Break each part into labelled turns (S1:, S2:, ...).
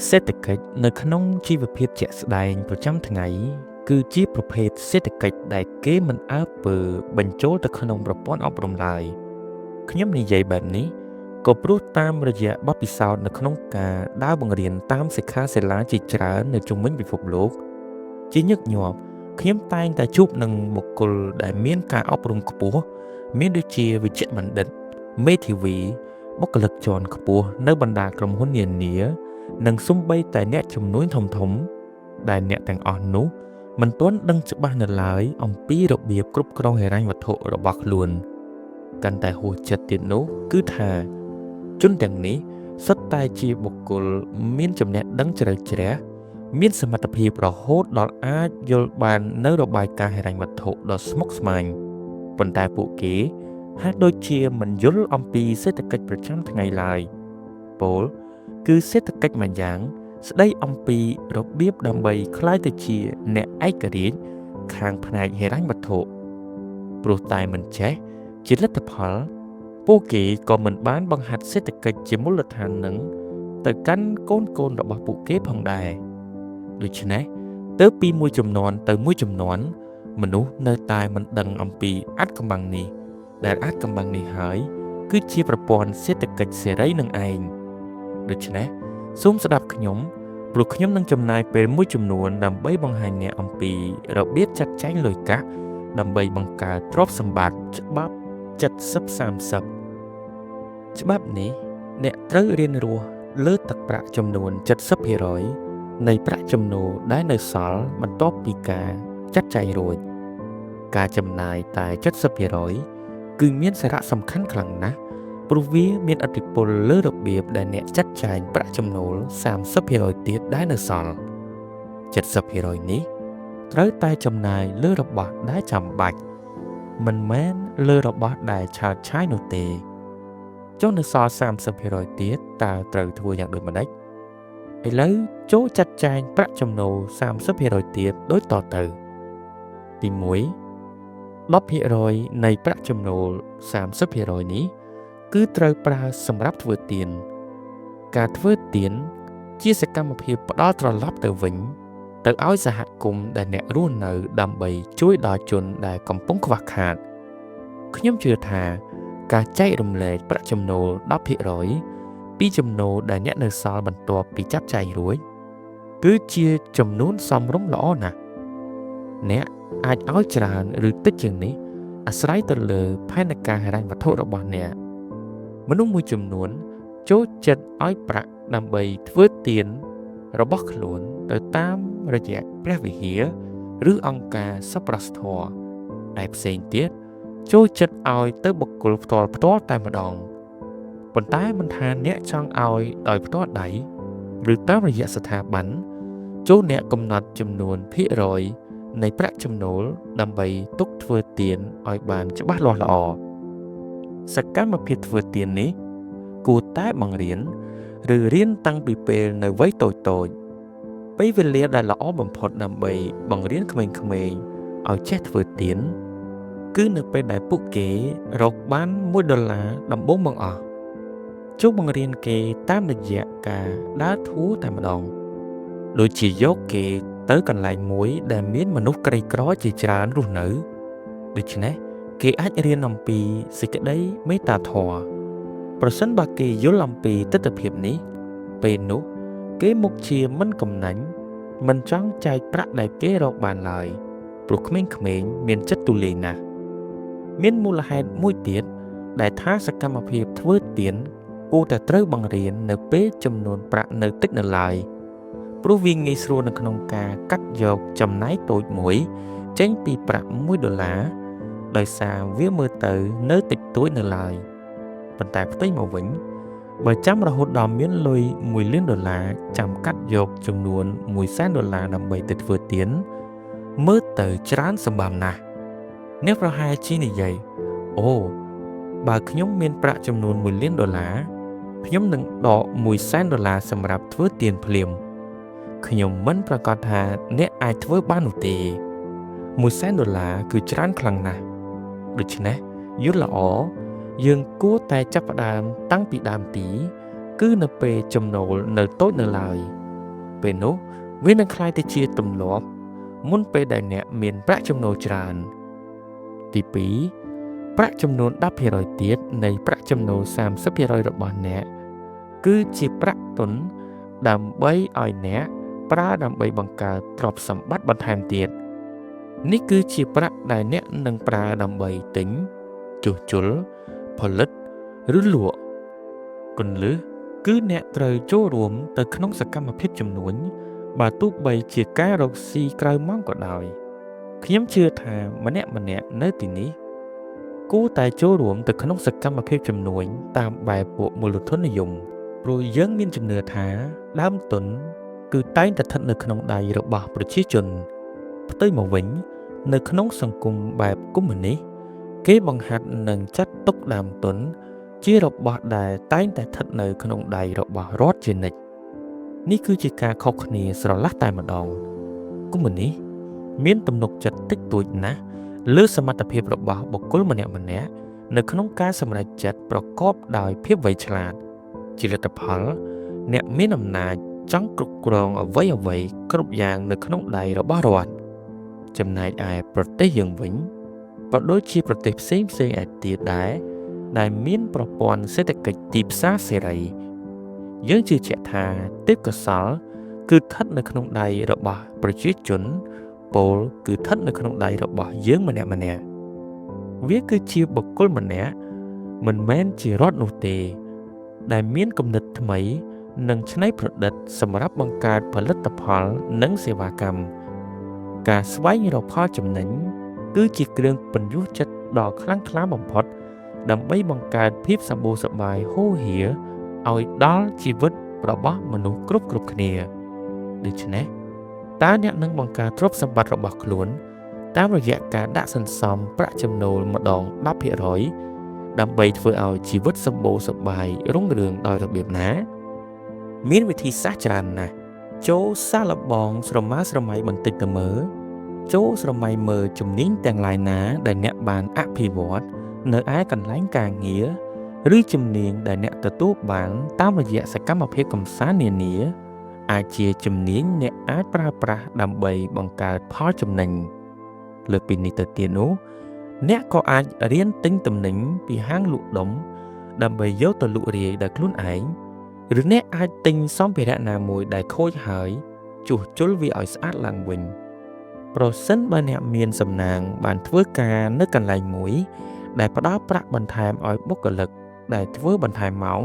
S1: សេដ្ឋកិច្ចនៅក្នុងជីវភាពជាក់ស្ដែងប្រចាំថ្ងៃគឺជាប្រភេទសេដ្ឋកិច្ចដែលគេមិនអើពើបញ្ចូលទៅក្នុងប្រព័ន្ធអប់រំឡើយខ្ញុំនិយាយបែបនេះក៏ព្រោះតាមរយៈបទពិសោធន៍នៅក្នុងការដើរបង្រៀនតាមសិក្ខាសាលាជាច្រើននៅជុំវិញពិភពលោកជាញឹកញាប់ខ្ញុំតែងតែជួបនឹងបុគ្គលដែលមានការអប់រំខ្ពស់មានដូចជាវិជ្ជបណ្ឌិតមេធាវីបុគ្គលិកជាន់ខ្ពស់នៅបណ្ដាក្រុមហ៊ុននានានិងសូម្បីតែអ្នកជំនួញធំៗដែលអ្នកទាំងអស់នោះមិនទាន់ដឹងច្បាស់នៅឡើយអំពីរបៀបគ្រប់គ្រងហិរញ្ញវត្ថុរបស់ខ្លួនកាន់តែហួសចិត្តទៀតនោះគឺថាជនទាំងនេះសុទ្ធតែជាបុគ្គលមានចំណេះដឹងជ្រៅជ្រះមានសមត្ថភាពរហូតដល់អាចយល់បាននៅរបាយការណ៍ហិរញ្ញវត្ថុដ៏ស្មុគស្មាញប៉ុន្តែពួកគេហាក់ដូចជាមិនយល់អំពីសេដ្ឋកិច្ចប្រចាំថ្ងៃឡើយពោលគឺសេដ្ឋកិច្ចមួយយ៉ាងស្ដីអំពីរបៀបដើម្បីក្លាយទៅជាអ្នកឯករាជ្យខាងផ្នែកហិរញ្ញវត្ថុព្រោះតែមិនចេះជាលទ្ធផលពួកគេក៏មិនបានបង្ហាត់សេដ្ឋកិច្ចជាមូលដ្ឋាននឹងទៅកាន់កូនរបស់ពួកគេផងដែរដូច្នេះទៅពីមួយជំនាន់ទៅមួយជំនាន់មនុស្សនៅតែមិនដឹងអំពីអាថ៌កំបាំងនេះដែលអាថ៌កំបាំងនេះហើយគឺជាប្រព័ន្ធសេដ្ឋកិច្ចសេរីនឹងឯងដូច្នេះសូមស្ដាប់ខ្ញុំព្រោះខ្ញុំនឹងចំណាយពេលមួយចំនួនដើម្បីបង្ហាញអ្នកអំពីរបៀបចាត់ចែងលុយកាក់ដើម្បីបង្កើតទ្រព្យសម្បត្តិច្បាប់70-30ច្បាប់នេះអ្នកត្រូវរៀនរស់លើទឹកប្រាក់ចំនួន 70% នៃប្រាក់ចំណូលដែលនៅសល់បន្ទាប់ពីការចាត់ចែងរួចការចំណាយតែ 70% គឺមានសារៈសំខាន់ខ្លាំងណាស់ព្រោះវាមានឥទ្ធិពលលើរបៀបដែលអ្នកចាត់ចែងប្រាក់ចំណូល 30% ទៀតដែលនៅសល់ 70% នេះត្រូវតែចំណាយលើរបស់ដែលចាំបាច់មិនមែនលើរបស់ដែលឆើតឆាយនោះទេចុះនៅសល់ 30% ទៀតតើត្រូវធ្វើយ៉ាងដូចម្តេចឥឡូវចូលចាត់ចែងប្រាក់ចំណូល 30% ទៀតដូចតទៅទី1 10% នៃប្រាក់ចំណូល 30% នេះគឺត្រូវប្រើសម្រាប់ធ្វើទានការធ្វើទានជាសកម្មភាពផ្ដល់ត្រឡប់ទៅវិញទៅឲ្យសហគមន៍ដែលអ្នករស់នៅដើម្បីជួយដល់ជនដែលកំពុងខ្វះខាតខ្ញុំជឿថាការចែករំលែកប្រាក់ចំណូល 10% ពីចំណូលដែលអ្នកនៅសល់បន្ទាប់ពីចាត់ចែងរួចគឺជាចំនួនសមរម្យល្អណាស់អ្នកអាចឲ្យច្រើនឬតិចជាងនេះអាស្រ័យទៅលើផែនការហិរញ្ញវត្ថុរបស់អ្នកមនុស្សមួយចំនួនចូលចិត្តឲ្យប្រាក់ដើម្បីធ្វើទានរបស់ខ្លួនទៅតាមរយៈព្រះវិហារឬអង្គការសប្បុរសធម៌ដែលផ្សេងទៀតចូលចិត្តឲ្យទៅបុគ្គលផ្ទាល់តែម្ដងប៉ុន្តែមិនថាអ្នកចង់ឲ្យដោយផ្ទាល់ដៃឬតាមរយៈស្ថាប័នចូលអ្នកកំណត់ចំនួនភាគរយនៃប្រាក់ចំណូលដើម្បីទុកធ្វើទានឲ្យបានច្បាស់លាស់ល្អសកម្មភាពធ្វើទាននេះគួរតែបង្រៀនឬរៀនតាំងពីពេលនៅវ័យតូចពេលវេលាដែលល្អបំផុតដើម្បីបង្រៀនក្មេងៗឲ្យចេះធ្វើទានគឺនៅពេលដែលពួកគេរកបាន$1ដំបូងបង្អស់ចូលបង្រៀនគេតាមរយៈការដើរធូរតែម្ដងដូចជាយកគេទៅកន្លែងមួយដែលមានមនុស្សក្រីក្រជាច្រើនរស់នៅដូច្នេះគេអាចរៀនអំពីសេចក្តីមេត្តាធម៌ប្រសិនបើគេយល់អំពីទិដ្ឋភាពនេះពេលនោះគេមុខជាមិនកំណាញ់មិនចង់ចែកប្រាក់ដែលគេរកបានឡើយព្រោះក្មេងៗមានចិត្តទូលាយណាស់មានមូលហេតុមួយទៀតដែលថាសកម្មភាពធ្វើទានគួរតែត្រូវបង្រៀននៅពេលចំនួនប្រាក់នៅតិចនៅឡើយព្រោះវាងាយស្រួលនៅក្នុងការកាត់យកចំណាយតូចមួយចេញពីប្រាក់$1ដោយសារវាមើលទៅនៅតិចតួចនៅឡើយប៉ុន្តែផ្ទុយមកវិញបើចាំរហូតដល់មានលុយ$1លានចាំកាត់យកចំនួន$100,000ដើម្បីទៅធ្វើទានមើលទៅច្រើនសម្បំណាស់អ្នកប្រហែលជានិយាយអូបើខ្ញុំមានប្រាក់ចំនួន$1លានខ្ញុំនឹងដក$100,000សម្រាប់ធ្វើទានភ្លាមខ្ញុំមិនប្រកាសថាអ្នកអាចធ្វើបាននោះទេ$100,000គឺច្រើនខ្លាំងណាស់ដូច្នេះយល់ល្អយើងគួរតែចាប់ផ្ដើមតាំងពីដើមទីគឺនៅពេលចំណូលនៅតូចនៅឡើយ ពេលនោះវានឹងคล้ายទៅជាទម្លាប់មុនពេលដែលអ្នកមានប្រាក់ចំណូលច្រើនទី2ប្រាក់ចំនួន 10% ទៀតនៃប្រាក់ចំណូល 30% របស់អ្នកគឺជាប្រាក់ទុនដើម្បីឲ្យអ្នកប្រើដើម្បីបង្កើតទ្រព្យសម្បត្តិបន្ថែមទៀតនេះគឺជាប្រាក់ដែលអ្នកនឹងប្រើដើម្បីទិញជួសជុលផលិតឬលក់គន្លឹះគឺអ្នកត្រូវចូលរួមទៅក្នុងសកម្មភាពជំនួញបើទោះបីជាការរកស៊ីក្រៅម៉ោងក៏ដោយខ្ញុំជឿថាម្នាក់នៅទីនេះគួរតែចូលរួមទៅក្នុងសកម្មភាពជំនួញតាមបែបពួកមូលធននិយមព្រោះយើងមានជំនឿថាដើមទុនគឺតែងតែស្ថិតនៅក្នុងដៃរបស់ប្រជាជនផ្ទុយមកវិញនៅក្នុងសង្គមបែបកុម្មុយនីសគេបង្ហាត់និងចាត់ទុកដើមទុនជារបស់ដែលតែងតែស្ថិតនៅក្នុងដៃរបស់រដ្ឋជានិច្ចនេះគឺជាការខុសគ្នាស្រឡះតែម្ដងកុម្មុយនីសមានទំនុកចិត្តតិចតួចណាស់លើសមត្ថភាពរបស់បុគ្គលម្នាក់នៅក្នុងការសម្រេចចិត្តប្រកបដោយភាពវៃឆ្លាតជាលទ្ធផលអ្នកមានអំណាចចង់គ្រប់គ្រងអ្វីគ្រប់យ៉ាងនៅក្នុងដៃរបស់រដ្ឋចំណែកឯប្រទេសយើងវិញក៏ដូចជាប្រទេសផ្សេងឯទៀតដែលមានប្រព័ន្ធសេដ្ឋកិច្ចទីផ្សារសេរីយើងជឿជាក់ថាទេពកោសល្យគឺស្ថិតនៅក្នុងដៃរបស់ប្រជាជនពលគឺស្ថិតនៅក្នុងដៃរបស់យើងម្នាក់វាគឺជាបុគ្គលម្នាក់មិនមែនជារដ្ឋនោះទេដែលមានគំនិតថ្មីនិងច្នៃប្រឌិតសម្រាប់បង្កើតផលិតផលនិងសេវាកម្មការស្វែងរកផលចំណេញគឺជាគ្រឿងពន្យល់ចិត្តដ៏ខ្លាំងក្លាបំផុតដើម្បីបង្កើតភាពសម្បូរសប្បាយហូរហៀឲ្យដល់ជីវិតរបស់មនុស្សគ្រប់គ្នាដូច្នេះតើអ្នកនឹងបង្កើតទ្រព្យសម្បត្តិរបស់ខ្លួនតាមរយៈការដាក់សន្សំប្រាក់ចំណូលម្ដង 10% ដើម្បីធ្វើឲ្យជីវិតសម្បូរសប្បាយរុងរឿងដោយរបៀបណាមានវិធីសាស្ត្រច្រើនណាស់ចូលសាកល្បងស្រមើស្រមៃបន្តិចទៅមើលចូលស្រមៃមើលជំនាញទាំងឡាយណាដែលអ្នកបានអភិវឌ្ឍនៅឯកន្លែងការងារឬជំនាញដែលអ្នកទទួលបានតាមរយៈសកម្មភាពកម្សាន្តនានាអាចជាជំនាញអ្នកអាចប្រើប្រាស់ដើម្បីបង្កើតផលចំណេញលើពីនេះទៅទៀតនោះអ្នកក៏អាចរៀនទិញទំនិញពីហាងលក់ដុំដើម្បីយកទៅលក់រាយដោយខ្លួនឯងឬអ្នកអាចទិញសម្ភារៈណាមួយដែលខូចហើយជួសជុលវាឲ្យស្អាតឡើងវិញប្រសិនបើអ្នកមានសំណាងបានធ្វើការនៅកន្លែងមួយដែលផ្ដល់ប្រាក់បន្ថែមឲ្យបុគ្គលិកដែលធ្វើបន្ថែមម៉ោង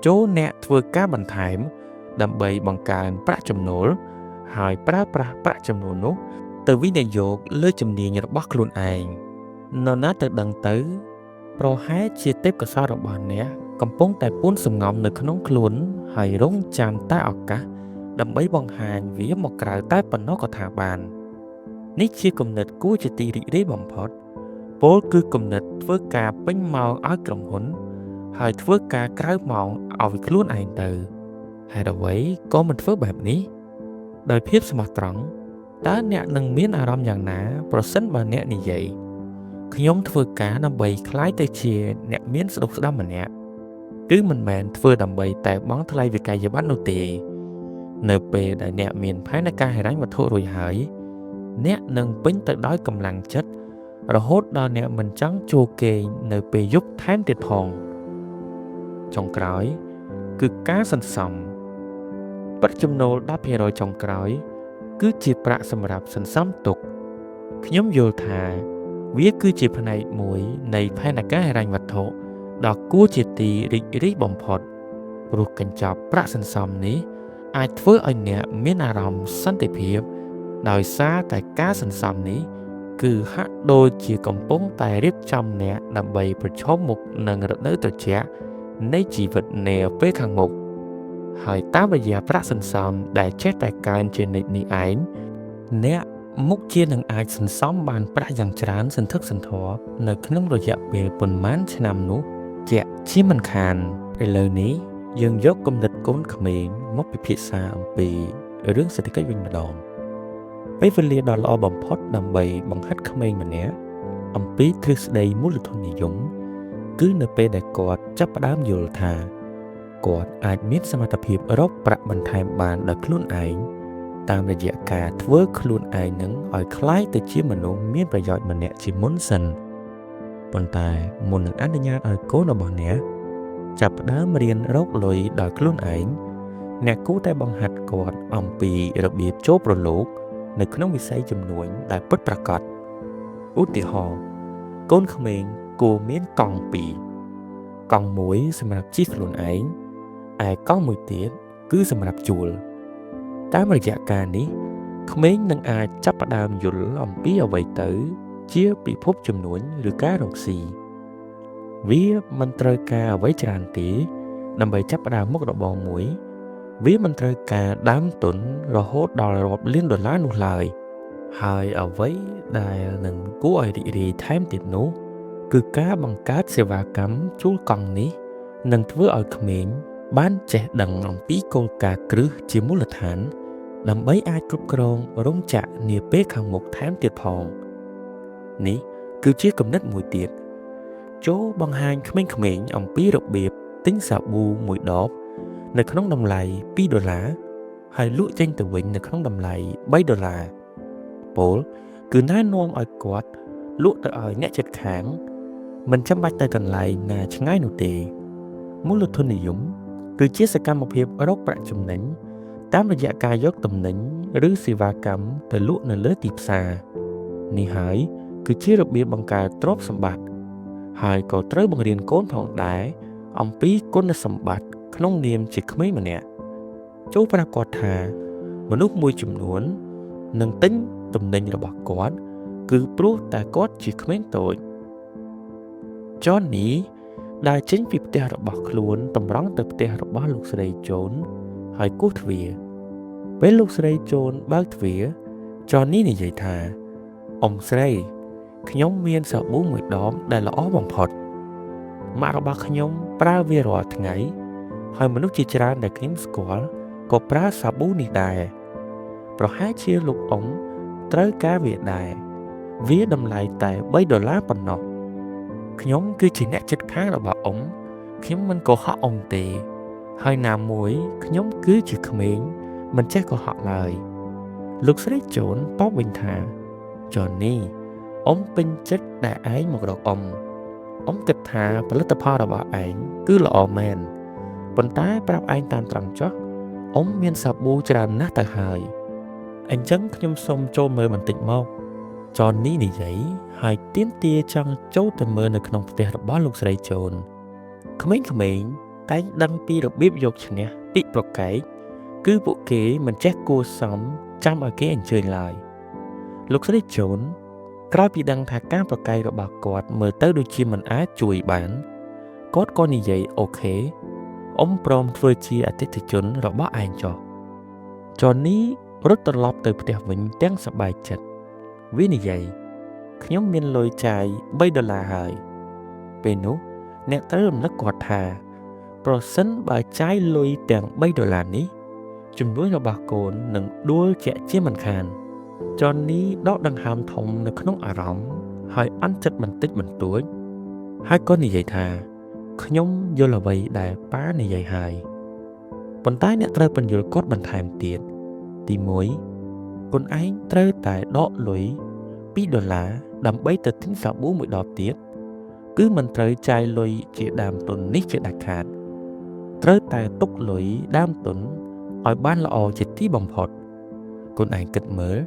S1: ចូលអ្នកធ្វើការបន្ថែមដើម្បីបង្កើនប្រាក់ចំណូលហើយប្រើប្រាស់ប្រាក់ចំណូលនោះទៅវិនិយោគលើជំនាញរបស់ខ្លួនឯងនរណាទៅដឹងទៅប្រហែលជាទេពកោសល្យរបស់អ្នកកំពុងតែពួនសំងំនៅក្នុងខ្លួនហើយរងចាំតែឱកាសដើម្បីបង្ហាញវាមកក្រៅតែប៉ុណ្ណោះក៏ថាបាននេះជាគំនិតគួរជាទីរីករាយបំផុតពោលគឺគំនិតធ្វើការពេញម៉ោងឲ្យក្រុមហ៊ុនហើយធ្វើការក្រៅម៉ោងឲ្យខ្លួនឯងទៅហេតុអ្វីក៏មិនធ្វើបែបនេះដោយភាពស្មោះត្រង់តើអ្នកនឹងមានអារម្មណ៍យ៉ាងណាប្រសិនបើអ្នកនិយាយខ្ញុំធ្វើការដើម្បីក្លាយទៅជាអ្នកមានស្ដុកស្ដាំម្នាក់គឺមិនមែនធ្វើដើម្បីតែបង់ថ្លៃវិក្កយបត្រនោះទេនៅពេលដែលអ្នកមានផែនការហិរញ្ញវត្ថុរួចហើយអ្នកនឹងពេញទៅដោយកម្លាំងចិត្តរហូតដល់អ្នកមិនចង់ចូលគេងនៅពេលយប់ថែមទៀតផងចុងក្រោយគឺការសន្សំប្រាក់ចំណូល 10% ចុងក្រោយគឺជាប្រាក់សម្រាប់សន្សំទុកខ្ញុំយល់ថាវាគឺជាផ្នែកមួយនៃផែនការហិរញ្ញវត្ថុដ៏គួរជាទីរីករាយបំផុតព្រោះកញ្ចប់ប្រាក់សន្សំនេះអាចធ្វើឲ្យអ្នកមានអារម្មណ៍សន្តិភាពដោយសារតែការសន្សំនេះគឺហាក់ដូចជាកំពុងតែរៀបចំអ្នកដើម្បីប្រឈមមុខនឹងរដូវត្រជាក់នៃជីវិតនាពេលខាងមុខហើយតាមរយៈប្រាក់សន្សំដែលចេះតែកើនជានិច្ចនេះឯងអ្នកមុខជានឹងអាចសន្សំបានប្រាក់យ៉ាងច្រើនសន្ធឹកសន្ធាប់នៅក្នុងរយៈពេលប៉ុន្មានឆ្នាំនោះជាក់ជាមិនខានឥឡូវនេះយើងយកគំនិតកូនក្មេងមកពិភាក្សាអំពីរឿងសេដ្ឋកិច្ចវិញម្ដងពេលវេលាដ៏ល្អបំផុតដើម្បីបង្ហាត់ក្មេងម្នាក់អំពីទ្រឹស្ដីមូលធននិយមគឺនៅពេលដែលគាត់ចាប់ផ្ដើមយល់ថា គាត់អាចមានសមត្ថភាពរកប្រាក់បន្ថែមបានដោយខ្លួនឯងតាមរយៈការធ្វើខ្លួនឯងនឹងឲ្យคล้ายទៅជាមនុស្សមានប្រយោជន៍ម្នាក់ជាមុនសិនប៉ុន្តែមុននឹងអនុញ្ញាតឲ្យកូនរបស់អ្នកចាប់ផ្ដើមរៀនរកលុយដោយខ្លួនឯងអ្នកគួរតែបង្ហាត់គាត់អំពីរបៀបចូលប្រឡូកនៅក្នុងវិស័យជំនួញដែលពិតប្រាកដឧទាហរណ៍កូនក្មេងគួរមានកង់2កង់មួយសម្រាប់ជិះខ្លួនឯងឯកង់មួយទៀតគឺសម្រាប់ជួលតាមរយៈការនេះក្មេងនឹងអាចចាប់ផ្ដើមយល់អំពីអ្វីទៅជាពិភពជំនួញឬការរកស៊ីវាមិនត្រូវការអ្វីច្រើនទេដើម្បីចាប់ផ្ដើមមុខរបរមួយវាមិនត្រូវការដើមទុនរហូតដល់រាប់លានដុល្លារនោះឡើយហើយអ្វីដែលនឹងគួរឲ្យរីករាយថែមទៀតនោះគឺការបង្កើតសេវាកម្មជួលកង់នេះនឹងធ្វើឲ្យក្មេងបានចេះដឹងអំពីគោលការណ៍គ្រឹះជាមូលដ្ឋានដើម្បីអាចគ្រប់គ្រងរោងចក្រនាពេលខាងមុខថែមទៀតផងនេះគឺជាគំនិតមួយទៀតចូលបង្ហាញក្មេងៗអំពីរបៀបទិញសាប៊ូមួយដបនៅក្នុងតម្លៃ$2ហើយលក់ចេញទៅវិញនៅក្នុងតម្លៃ$3ពោលគឺណែនាំឲ្យគាត់លក់ទៅឲ្យអ្នកជិតខាងមិនចាំបាច់ទៅកន្លែងណាឆ្ងាយនោះទេមូលធននិយមគឺជាសកម្មភាពរកប្រាក់ចំណេញតាមរយៈការយកទំនិញឬសេវាកម្មទៅលក់នៅលើទីផ្សារនេះហើយគឺជារបៀបបង្កើតទ្រព្យសម្បត្តិហើយក៏ត្រូវបង្រៀនកូនផងដែរអំពីគុណសម្បត្តិក្នុងនាមជាក្មេងម្នាក់ចូលប្រាប់គាត់ថាមនុស្សមួយចំនួននឹងទិញទំនិញរបស់គាត់គឺព្រោះតែគាត់ជាក្មេងតូចចននេះដែលចេញពីផ្ទះរបស់ខ្លួនតម្រង់ទៅផ្ទះរបស់លោកស្រីជូនហើយគោះទ្វារពេលលោកស្រីជូនបើកទ្វារចននេះនិយាយថាអ៊ំស្រីខ្ញុំមានសាប៊ូមួយដបដែលល្អបំផុតម៉ាក់របស់ខ្ញុំប្រើវារាល់ថ្ងៃហើយមនុស្សជាច្រើនដែលខ្ញុំស្គាល់ក៏ប្រើសាប៊ូនេះដែរប្រហែលជាលោកអ៊ំត្រូវការវាដែរវាតម្លៃតែ$3ប៉ុណ្ណោះខ្ញុំគឺជាអ្នកជិតខាងរបស់អ៊ំខ្ញុំមិនកុហកអ៊ំទេហើយណាមួយខ្ញុំគឺជាក្មេងមិនចេះកុហកឡើយលោកស្រីជូនតបវិញថាចននេះអ៊ំពេញចិត្តដែលឯងមករកអ៊ំគិតថាផលិតផលរបស់ឯងគឺល្អមែនប៉ុន្តែប្រាប់ឯងតាមត្រង់ចុះអ៊ំមានសាប៊ូច្រើនណាស់ទៅហើយអញ្ចឹងខ្ញុំសូមចូលមើលបន្តិចមកចននេះនិយាយហើយទាមទារចង់ចូលទៅមើលនៅក្នុងផ្ទះរបស់លោកស្រីជូនក្មេងៗតែងដឹងពីរបៀបយកឈ្នះពីប្រកែកគឺពួកគេមិនចេះគួរសមចាំឲ្យគេអញ្ជើញឡើយលោកស្រីជូនក្រោយពីដឹងថាការប្រកែករបស់គាត់មើលទៅដូចជាមិនអាចជួយបានគាត់ក៏និយាយអូខេអ៊ំព្រមធ្វើជាអតិថិជនរបស់ឯងចុះចននេះរត់ត្រឡប់ទៅផ្ទះវិញទាំងសប្បាយចិត្តវានិយាយខ្ញុំមានលុយចាយ$3ហើយពេលនោះអ្នកត្រូវរំលឹកគាត់ថាប្រសិនបើចាយលុយទាំង$3នេះជំនួយរបស់កូននឹងដួលជាក់ជាមិនខានចននេះដកដង្ហើមធំនៅក្នុងអារម្មណ៍ហើយអន់ចិត្តបន្តិចបន្តួចហើយក៏និយាយថាខ្ញុំយល់អ្វីដែលប៉ានិយាយហើយប៉ុន្តែអ្នកត្រូវបញ្យល់គាត់បន្ថែមទៀតទី1ខ្លួនឯងត្រូវតែដកលុយ$2ដើម្បីទៅទិញសាប៊ូមួយដបទៀតគឺមិនត្រូវចាយលុយជាដើមទុននេះជាដាច់ខាតត្រូវតែទុកលុយដើមទុនឲ្យបានល្អជាទីបំផុតខ្លួនឯងគិតមើល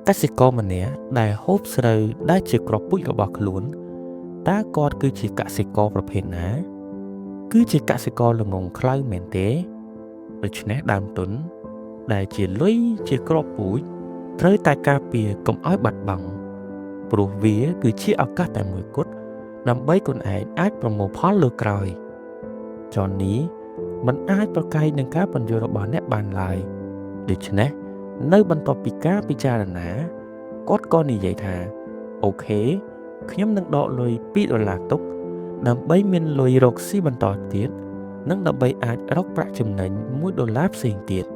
S1: កសិករម្នាក់ដែលហូបស្រូវដែលជាគ្រាប់ពូជរបស់ខ្លួនតើគាត់គឺជាកសិករប្រភេទណាគឺជាកសិករល្ងងខ្លៅមែនទេដូច្នេះដើមទុនដែលជាលុយជាគ្រាប់ពូជត្រូវតែការពារកុំឲ្យបាត់បង់ព្រោះវាគឺជាឱកាសតែមួយគត់ដើម្បីខ្លួនឯងអាចប្រមូលផលលើក្រោយចននេះមិនអាចប្រកែកនឹងការបញ្យល់របស់អ្នកបានឡើយដូច្នេះនៅបន្ទាប់ពីការពិចារណាគាត់ក៏និយាយថាអូខេខ្ញុំនឹងដកលុយ$2ទុកដើម្បីមានលុយរកស៊ីបន្តទៀតនិងដើម្បីអាចរកប្រាក់ចំណេញ$1ផ្សេងទៀត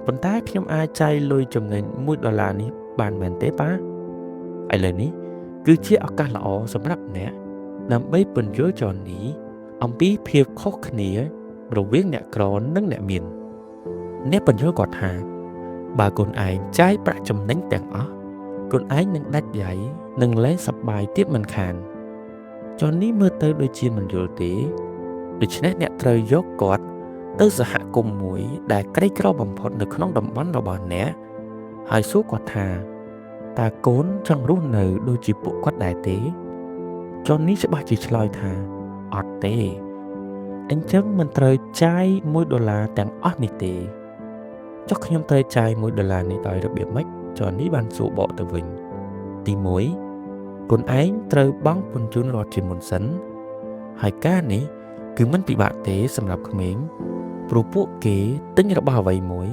S1: ប៉ុន្តែខ្ញុំអាចចាយលុយចំណេញ$1នេះបានមែនទេប៉ាឥឡូវនេះគឺជាឱកាសល្អសម្រាប់អ្នកដើម្បីពន្យល់ចននេះអំពីភាពខុសគ្នា រវាងអ្នកក្រនិងអ្នកមានអ្នកបញ្យល់គាត់ថាបើកូនឯងចាយប្រាក់ចំណេញទាំងអស់កូនឯងនឹងដាច់ដៃនិងលែងសប្បាយទៀតមិនខានចុះនេះមើលទៅដូចជាមិនយល់ទេដូច្នេះអ្នកត្រូវយកគាត់ទៅសហគមន៍មួយដែលក្រីក្របំផុតនៅក្នុងតំបន់របស់អ្នកហើយសួរគាត់ថាតើកូនចង់រស់នៅដូចជាពួកគាត់ដែរទេចុះនេះច្បាស់ជាឆ្លើយថាអត់ទេអញ្ចឹងមិនត្រូវចាយ$1ទាំងអស់នេះទេចុះខ្ញុំត្រូវចាយ$1នេះដោយរបៀបម៉េចចុះនេះបានសួរបកទៅវិញទី1កូនឯងត្រូវបង់ពន្ធជូនរដ្ឋជាមុនសិនហើយការនេះគឺមិនពិបាកទេសម្រាប់ក្មេងព្រោះពួកគេទិញរបស់អ្វីមួយ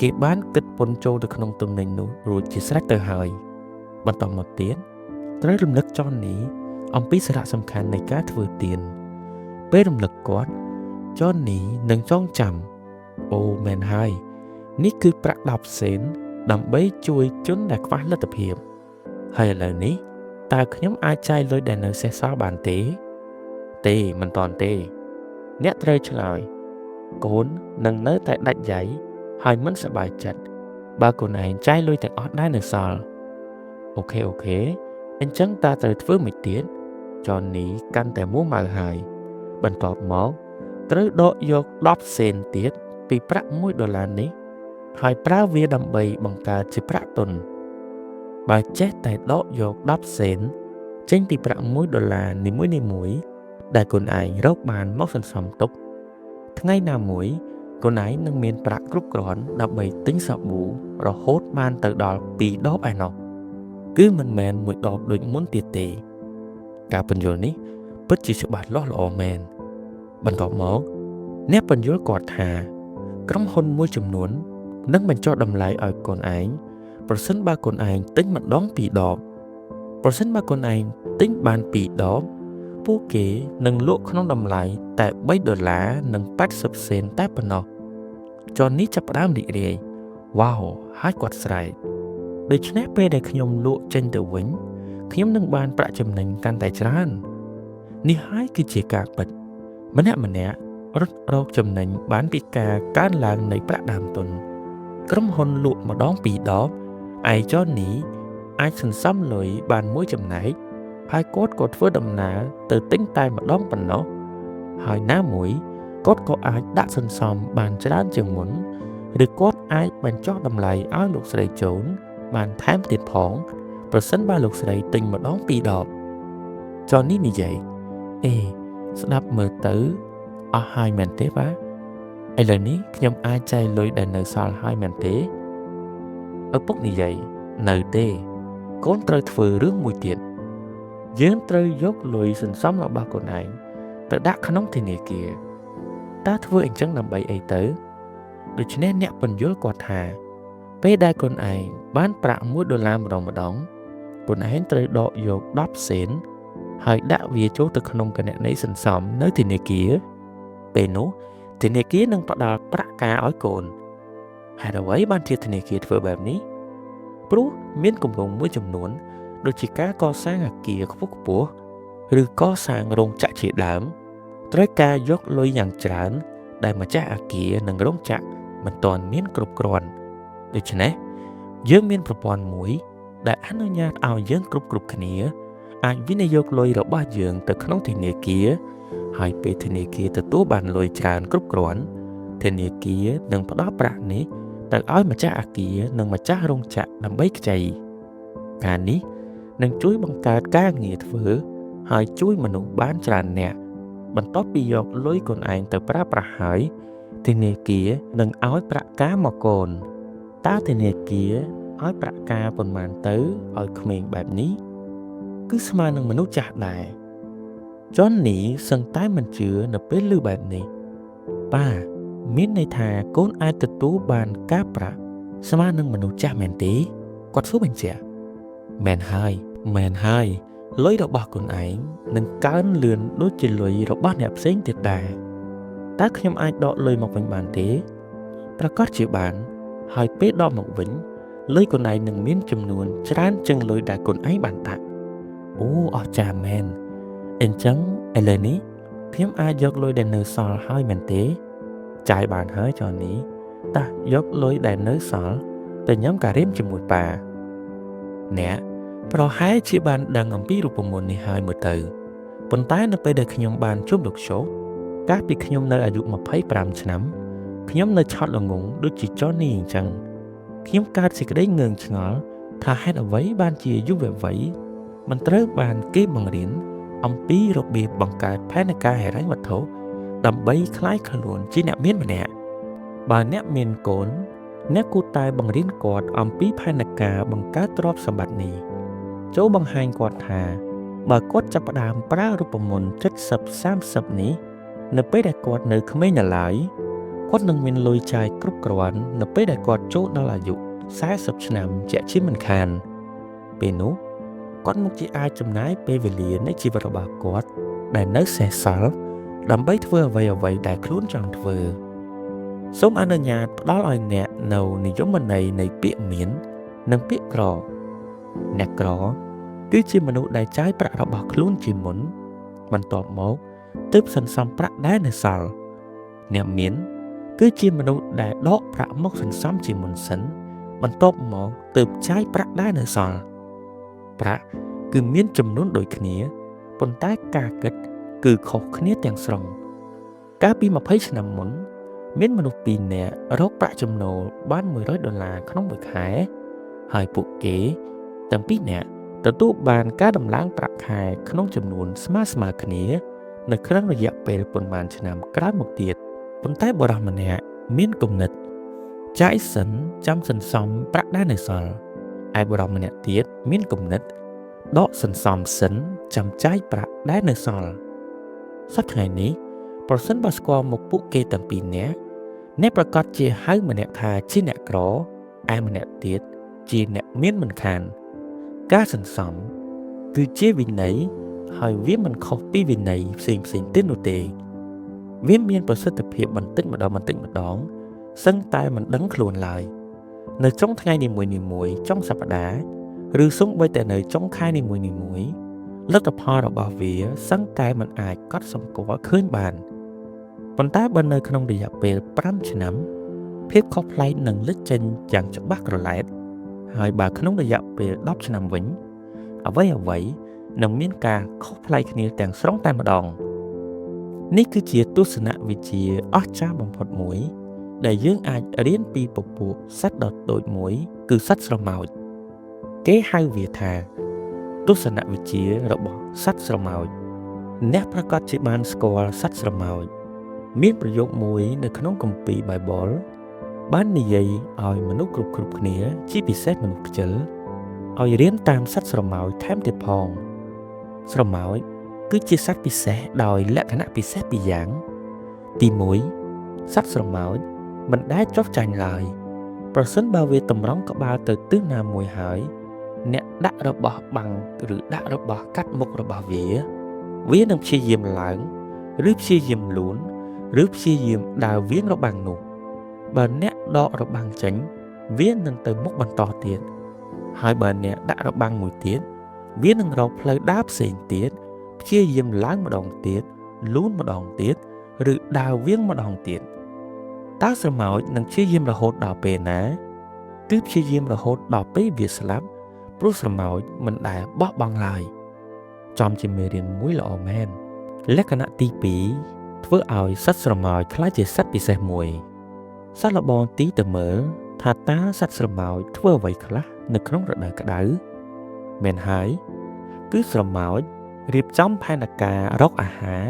S1: គេបានគិតពន្ធចូលទៅក្នុងទំនិញនោះរួចជាស្រេចទៅហើយបន្តមកទៀតត្រូវរំលឹកចននេះអំពីសារៈសំខាន់នៃការធ្វើទានពេលរំលឹកគាត់ចននេះនឹងចងចាំអូមែនហើយនេះគឺប្រាក់10សេនដើម្បីជួយជនដែលខ្វះលទ្ធភាពហើយឥឡូវនេះតើខ្ញុំអាចចាយលុយដែលនៅសេសសល់បានទេមិនតាន់ទេអ្នកត្រូវឆ្លើយកូននឹងនៅតែដាច់ដៃហើយមិនសប្បាយចិត្តបើកូនឯងចាយលុយទាំងអស់ដែលនៅសល់អូខេអញ្ចឹងតើត្រូវធ្វើមិនទៀតចននេះកាន់តែមួម៉ៅហើយបន្ទាប់មកត្រូវដកយក10សេនទៀតពីប្រាក់$1នេះហើយប្រើវាដើម្បីបង្កើតជាប្រាក់ទុនបើចេះតែដកយក10សេនចេញពីប្រាក់$1នីមួយៗដែលកូនឯងរកបានមកសន្សំទុកថ្ងៃណាមួយកូនឯងនឹងមានប្រាក់គ្រប់គ្រាន់ដើម្បីទិញសាប៊ូរហូតបានទៅដល់2ដបឯណោះគឺមិនមែន1ដបដូចមុនទៀតទេការពន្យល់នេះពិតជាច្បាស់លាស់ល្អមែនបន្ទាប់មកអ្នកពន្យល់គាត់ថាក្រុមហ៊ុនមួយចំនួននឹងបញ្ចុះតម្លៃឲ្យកូនឯងប្រសិនបើកូនឯងទិញម្ដង2ដបប្រសិនបើកូនឯងទិញបាន2ដបពួកគេនឹងលក់ក្នុងតម្លៃតែ$3និង80សេនតែប៉ុណ្ណោះចននេះចាប់ផ្ដើមរីករាយវ៉ាវហើយគាត់ស្រែកដូច្នេះពេលដែលខ្ញុំលក់ចេញទៅវិញខ្ញុំនឹងបានប្រាក់ចំណេញកាន់តែច្រើននេះហើយគឺជាការពិតម្នាក់រត់រកចំណេញបានពីការកើនឡើងនៃប្រាក់ដើមទុនក្រុមហ៊ុនលក់ម្ដង2ដបឯចននេះអាចសន្សំលុយបានមួយចំណែកហើយគាត់ក៏ធ្វើដំណើរទៅទិញតែម្ដងប៉ុណ្ណោះហើយណាមួយគាត់ក៏អាចដាក់សន្សំបានច្រើនជាងមុនឬគាត់អាចបញ្ចុះតម្លៃឲ្យលោកស្រីជូនបានថែមទៀតផងប្រសិនបើលោកស្រីទិញម្ដង2ដបចននេះនិយាយស្ដាប់មើលទៅអស់ហើយមែនទេបាទឥឡូវនេះខ្ញុំអាចចាយលុយដែលនៅសល់ហើយមែនទេឪពុកនិយាយនៅទេកូនត្រូវធ្វើរឿងមួយទៀតយើងត្រូវយកលុយសន្សំរបស់កូនឯងទៅដាក់ក្នុងធនាគារតើធ្វើអញ្ចឹងដើម្បីអីទៅដូច្នេះអ្នកពន្យល់គាត់ថាពេលដែលកូនឯងបានប្រាក់$1ម្ដងកូនឯងត្រូវដកយក10សេនហើយដាក់វាចូលទៅក្នុងគណនីសន្សំនៅធនាគារពេលនោះធនាគារនឹងផ្ដល់ប្រាក់ការឲ្យកូនហេតុអ្វីបានជាធនាគារធ្វើបែបនេះព្រោះមានគម្រោងមួយចំនួនដូចជាការកសាងអគារខ្ពស់ឬកសាងរោងចក្រជាដើមត្រូវការយកលុយយ៉ាងច្រើនដែលម្ចាស់អគារនិងរោងចក្រមិនទាន់មានគ្រប់គ្រាន់ដូច្នេះយើងមានប្រព័ន្ធមួយដែលអនុញ្ញាតឲ្យយើងគ្រប់គ្នាអាចវិនិយោគលុយរបស់យើងទៅក្នុងធនាគារហើយពេលធនាគារទទួលបានលុយច្រើនគ្រប់គ្រាន់ធនាគារនឹងផ្ដល់ប្រាក់នេះទៅឲ្យម្ចាស់អគារនិងម្ចាស់រោងចក្រដើម្បីខ្ចីការនេះនឹងជួយបង្កើតការងារធ្វើហើយជួយមនុស្សបានច្រើនអ្នកបន្ទាប់ពីយកលុយកូនឯងទៅប្រើប្រាស់ហើយធនាគារនឹងឲ្យប្រាក់ការមកកូនតើធនាគារឲ្យប្រាក់ការប៉ុន្មានទៅឲ្យក្មេងបែបនេះគឺស្មើនឹងមនុស្សចាស់ដែរចននេះសឹងតែមិនជឿនៅពេលឮបែបនេះប៉ាមានន័យថាកូនអាចទទួលបានការប្រាក់ស្មើនឹងមនុស្សចាស់មែនទេគាត់សួរបញ្ជាក់មែនហើយលុយរបស់កូនឯងនឹងកើនលឿនដូចជាលុយរបស់អ្នកផ្សេងទៀតដែរតើខ្ញុំអាចដកលុយមកវិញបានទេប្រកាសជាបានហើយពេលដកមកវិញលុយកូនឯងនឹងមានចំនួនច្រើនជាងលុយដែលកូនឯងបានដាក់អូអស្ចារ្យមែនអញ្ចឹងឥឡូវនេះខ្ញុំអាចយកលុយដែលនៅសល់ហើយមែនទេ ចាយបានហើយចុះនេះតើយកលុយដែលនៅសល់ទៅញ៉ាំការៀមជាមួយប៉ាអ្នកប្រហែលជាបានដឹងអំពីរូបមន្តនេះហើយមើលទៅប៉ុន្តែនៅពេលដែលខ្ញុំបានជួបលោកឈោកាលពីខ្ញុំនៅអាយុ25ឆ្នាំខ្ញុំនៅឆោតល្ងងដូចជាចុះនេះអញ្ចឹងខ្ញុំកើតសេចក្តីងឿងឆ្ងល់ថាហេតុអ្វីបានជាយុវវ័យមិនត្រូវបានគេបង្រៀនអំពីរបៀបបង្កើតផែនការហិរញ្ញវត្ថុដើម្បីคล้ายខ្លួនជាអ្នកមានម្នាក់បើអ្នកមានកូនអ្នកគួរតែបង្រៀនគាត់អំពីផែនការបង្កើតទ្រព្យសម្បត្តិនេះចូលបង្ហាញគាត់ថាបើគាត់ចាប់ផ្ដើមប្រើរូបមន្ត70-30នេះនៅពេលដែលគាត់នៅក្មេងនៅឡើយគាត់នឹងមានលុយចាយគ្រប់គ្រាន់នៅពេលដែលគាត់ចូលដល់អាយុ40ឆ្នាំជាក់ជាមិនខានពេលនោះគាត់មុខជាអាចចំណាយពេលវេលានៃជីវិតរបស់គាត់ដែលនៅសេសសល់ដើម្បីធ្វើអ្វីដែលខ្លួនចង់ធ្វើសូមអនុញ្ញាតផ្ដល់ឲ្យអ្នកនៅនិយមន័យនៃពាក្យមាននិងពាក្យក្រអ្នកក្រគឺជាមនុស្សដែលចាយប្រាក់របស់ខ្លួនជាមុនបន្ទាប់មកទើបសន្សំប្រាក់ដែលនៅសល់អ្នកមានគឺជាមនុស្សដែលដកប្រាក់មកសន្សំជាមុនសិនបន្ទាប់មកទើបចាយប្រាក់ដែលនៅសល់ប្រាក់គឺមានចំនួនដូចគ្នាប៉ុន្តែការគិតគឺខុសគ្នាទាំងស្រុងកាលពី20ឆ្នាំមុនមានមនុស្ស2នាក់រកប្រាក់ចំណូលបាន$100ក្នុងមួយខែហើយពួកគេទាំងពីរនាក់ទទួលបានការដំឡើងប្រាក់ខែក្នុងចំនួនស្មើគ្នានៅក្នុងរយៈពេលប៉ុន្មានឆ្នាំក្រោយមកទៀតប៉ុន្តែបុរសម្នាក់មានគំនិតចាយសិនចាំសន្សំប្រាក់ដែលនៅសល់ឯបុរសម្នាក់ទៀតមានគំនិតដកសន្សំសិនចាំចាយប្រាក់ដែលនៅសល់សប្តាហ៍ថ្ងៃនេះប្រសិនបើស្គាល់មុខពួកគេទាំងពីរនាក់អ្នកប្រកាសជាហៅម្នាក់ថាជាអ្នកក្រឯម្នាក់ទៀតជាអ្នកមានមិនខានការសន្សំគឺជាវិន័យហើយវាមិនខុសពីវិន័យផ្សេងទៀតនោះទេវាមានប្រសិទ្ធភាពបន្តិចម្ដងសឹងតែមិនដឹងខ្លួនឡើយនៅចុងថ្ងៃនីមួយៗចុងសប្តាហ៍ឬសូម្បីតែនៅចុងខែនីមួយៗលទ្ធផលរបស់វាសឹងតែមិនអាចកត់សម្គាល់ឃើញបានប៉ុន្តែបើនៅក្នុងរយៈពេល5ឆ្នាំភាពខុសប្លែកនឹងលេចចេញយ៉ាងច្បាស់ក្រឡែតហើយបើក្នុងរយៈពេល10ឆ្នាំវិញអ្វីនឹងមានការខុសប្លែកគ្នាទាំងស្រុងតែម្ដងនេះគឺជាទស្សនវិជ្ជាអស្ចារ្យបំផុតមួយដែលយើងអាចរៀនពីពពួកសត្វដ៏តូចមួយគឺសត្វស្រមោចគេហៅវាថាទស្សនវិជ្ជារបស់សត្វស្រមោចអ្នកប្រកាសជាបានស្គាល់សត្វស្រមោចមានប្រយោគមួយនៅក្នុងគម្ពីរ Bible បាននិយាយឲ្យមនុស្សគ្រប់គ្នាជាពិសេសមនុស្សខ្ជិលឲ្យរៀនតាមសត្វស្រមោចថែមទៀតផងស្រមោចគឺជាសត្វពិសេសដោយលក្ខណៈពិសេសពីរយ៉ាងទី1សត្វស្រមោចមិនដែលចុះចាញ់ឡើយប្រសិនបើវាតម្រង់ក្បាលទៅទិសណាមួយហើយអ្នកដាក់របស់បាំងឬដាក់របស់កាត់មុខរបស់វានឹងព្យាយាមឡើងឬព្យាយាមលូនឬព្យាយាមដើរវាងរបាំងនោះបើអ្នកដករបាំងចេញវានឹងទៅមុខបន្តទៀតហើយបើអ្នកដាក់របាំងមួយទៀតវានឹងរកផ្លូវដើរផ្សេងទៀតព្យាយាមឡើងម្ដងទៀតលូនម្ដងទៀតឬដើរវាងម្ដងទៀតតើស្រមោចនឹងព្យាយាមរហូតដល់ពេលណាគឺព្យាយាមរហូតដល់ពេលវាស្លាប់ព្រោះស្រមោចមិនដែលបោះបង់ឡើយចំជាមេរៀនមួយល្អមែនលក្ខណៈទី2ធ្វើឲ្យសត្វស្រមោចខ្លាចជាសត្វពិសេសមួយសាកល្បងទីទៅមើលថាតើសត្វស្រមោចធ្វើអ្វីខ្លះនៅក្នុងរដូវក្តៅមែនហើយគឺស្រមោចរៀបចំផែនការរកអាហារ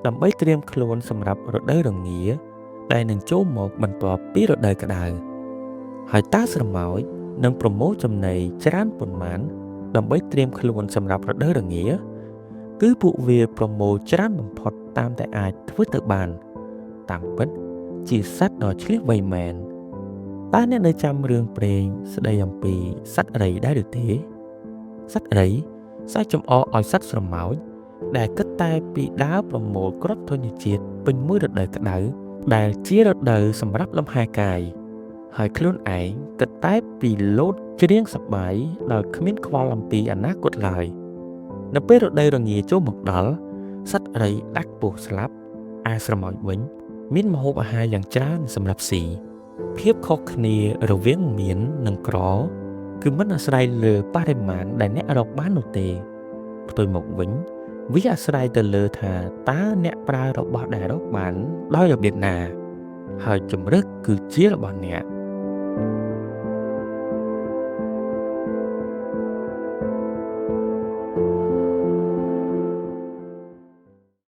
S1: ដើម្បីត្រៀមខ្លួនសម្រាប់រដូវរងាដែលនឹងចូលមកបន្ទាប់ពីរដូវក្តៅហើយតើស្រមោចនឹងប្រមូលចំណីច្រើនប៉ុន្មានដើម្បីត្រៀមខ្លួនសម្រាប់រដូវរងាគឺពួកវាប្រមូលច្រើនបំផុតតាមតែអាចធ្វើទៅបានតាមពិតជាសត្វដ៏ឆ្លៀសវៃមែនតើអ្នកនៅចាំរឿងព្រេងស្ដីអំពីសត្វអរីដែរឬទេសត្វអរីសើចចំអកឲ្យសត្វស្រមោចដែលគិតតែពីដើរប្រមូលគ្រាប់ធញ្ញជាតិពេញមួយរដូវក្តៅដែលជារដូវសម្រាប់លំហែកាយហើយខ្លួនឯងគិតតែពីលោតច្រៀងសប្បាយដោយគ្មានខ្វល់អំពីអនាគតឡើយនៅពេលរដូវរងាចូលមកដល់សត្វអរីដាច់ពោះស្លាប់ឯស្រមោចវិញ មានម្ហូបអាហារយ៉ាងច្រើនសម្រាប់ស៊ីភាពខុសគ្នារវាងមាននិងក្រគឺមិនអាស្រ័យលើបរិមាណដែលអ្នករកបាននោះទេផ្ទុយមកវិញវាអាស្រ័យទៅលើថាតើអ្នកប្រើរបស់ដែលរកបានដោយរបៀបណាហើយជំរើសគឺជារបស់អ្នក